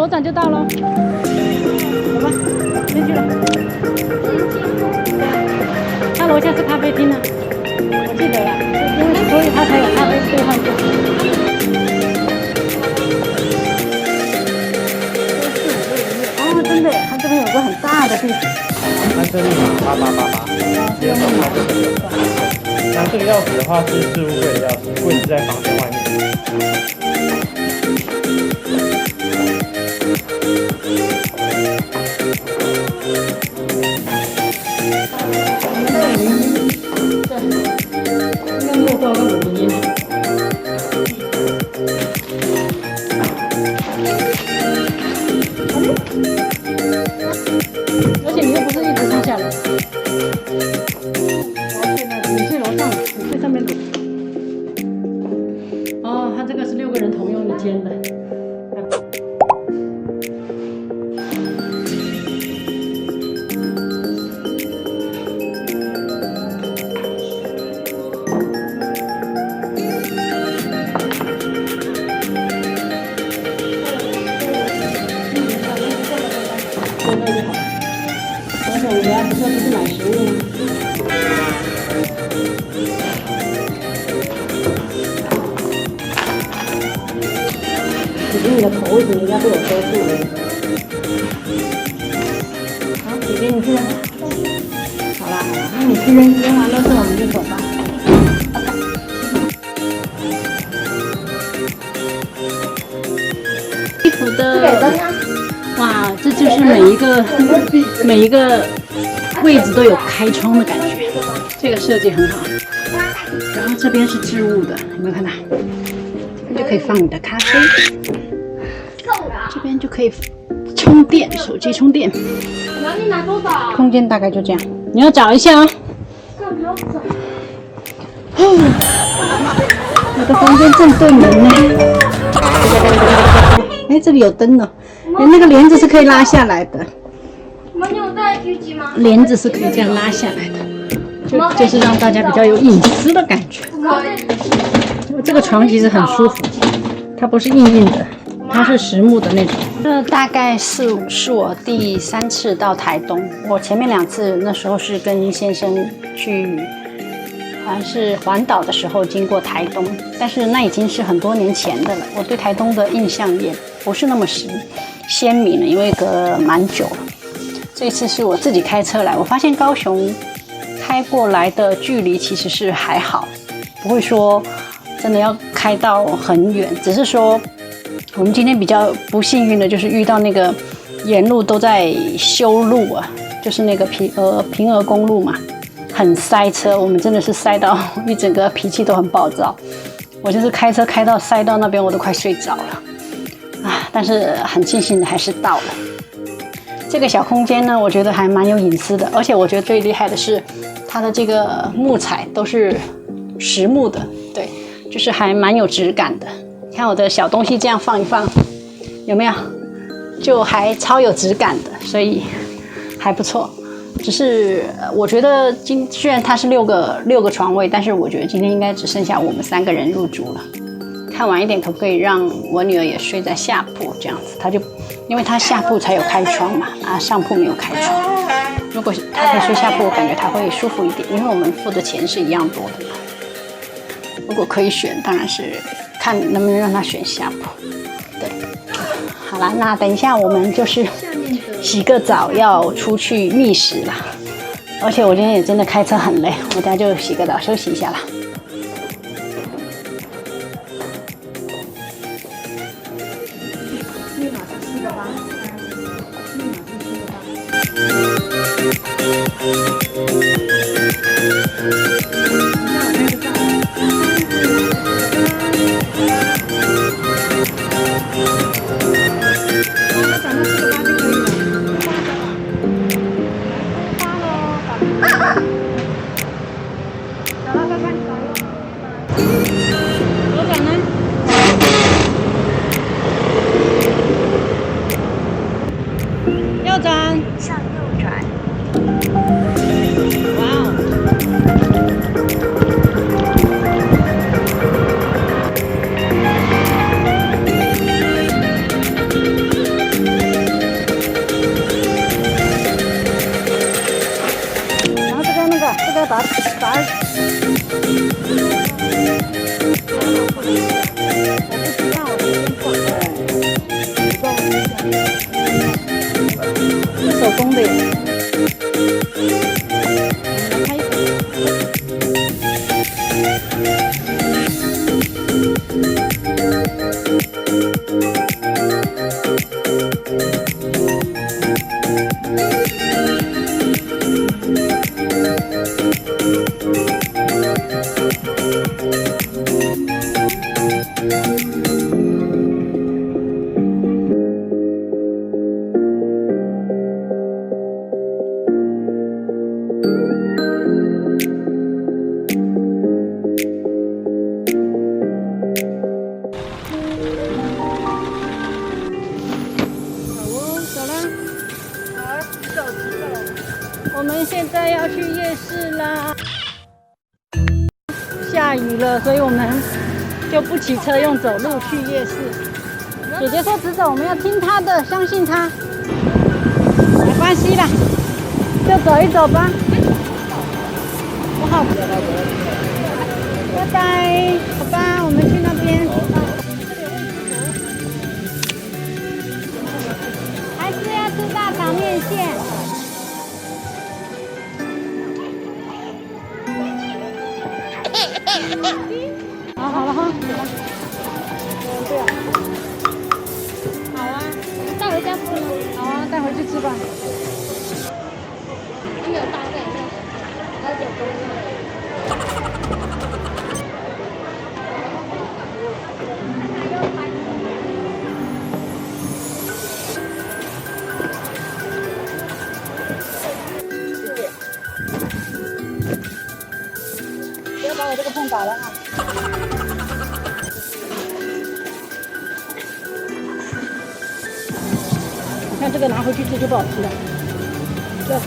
左转就到了。走吧，进去了。他楼下是咖啡厅呢，我记得了，因为所以他才有咖啡兑换券。哦，真的，他这边有个很大的地址。单身密码8888，直接扫它就可以了。那这个钥匙的话是置物柜的钥匙，柜子在房间外面。而且你又不是一直上下楼，你去楼上，你去上面。哦，它这个是6个人同用一间的。而且我们家不是买食物吗？姐姐，你的口味怎么应该被我收住了？好，姐姐你去了。好啦，那你去扔完了之后我们就走吧。衣服的。哇，这就是每一个位置都有开窗的感觉，这个设计很好。然后这边是置物的，有没有看到？这边就可以放你的咖啡，这边就可以充电，手机充电。你拿多少？空间大概就这样，你要找一下哦。我的房间正对门呢。哎，这里有灯呢。那个帘子是可以拉下来的。我们有带狙击吗？帘子是可以这样拉下来的，就是让大家比较有隐私的感觉。这个床其实很舒服，它不是硬硬的，它是实木的那种。这大概是我第3次到台东，我前面2次那时候是跟先生去，好像是环岛的时候经过台东，但是那已经是很多年前的了。我对台东的印象也不是那么鲜明了，因为隔蛮久了。这一次是我自己开车来，我发现高雄开过来的距离其实是还好，不会说真的要开到很远，只是说我们今天比较不幸运的就是遇到那个沿路都在修路啊，就是那个平峨公路嘛，很塞车，我们真的是塞到一整个脾气都很暴躁。我就是开车开到塞到那边，我都快睡着了啊！但是很庆幸的还是到了。这个小空间呢，我觉得还蛮有隐私的，而且我觉得最厉害的是它的这个木材都是实木的，对，就是还蛮有质感的。看我的小东西这样放一放，有没有？就还超有质感的，所以还不错。只是我觉得虽然它是6个床位，但是我觉得今天应该只剩下我们3个人入住了。看晚一点可不可以让我女儿也睡在下铺这样子？因为她下铺才有开窗嘛，上铺没有开窗。如果她可以睡下铺，我感觉她会舒服一点，因为我们付的钱是一样多的嘛。如果可以选，当然是看能不能让她选下铺。对，好啦，那等一下我们就是洗个澡要出去觅食啦。而且我今天也真的开车很累，我等下就洗个澡休息一下啦。右转，向右转。哇哦！现在要去夜市啦。下雨了，所以我们就不骑车，用走路去夜市。姐姐说直走，我们要听她的，相信她。没关系啦，就走一走吧。我好，拜拜，好吧，我们去那边。还是要吃大肠面线。好了哈，走吧。对啊。好啊，带回家吃吗？好啊，带回去吃吧。没有大概的，还有东西。不要把我这个碰倒了啊！你看这个拿回去吃就不好吃了。这。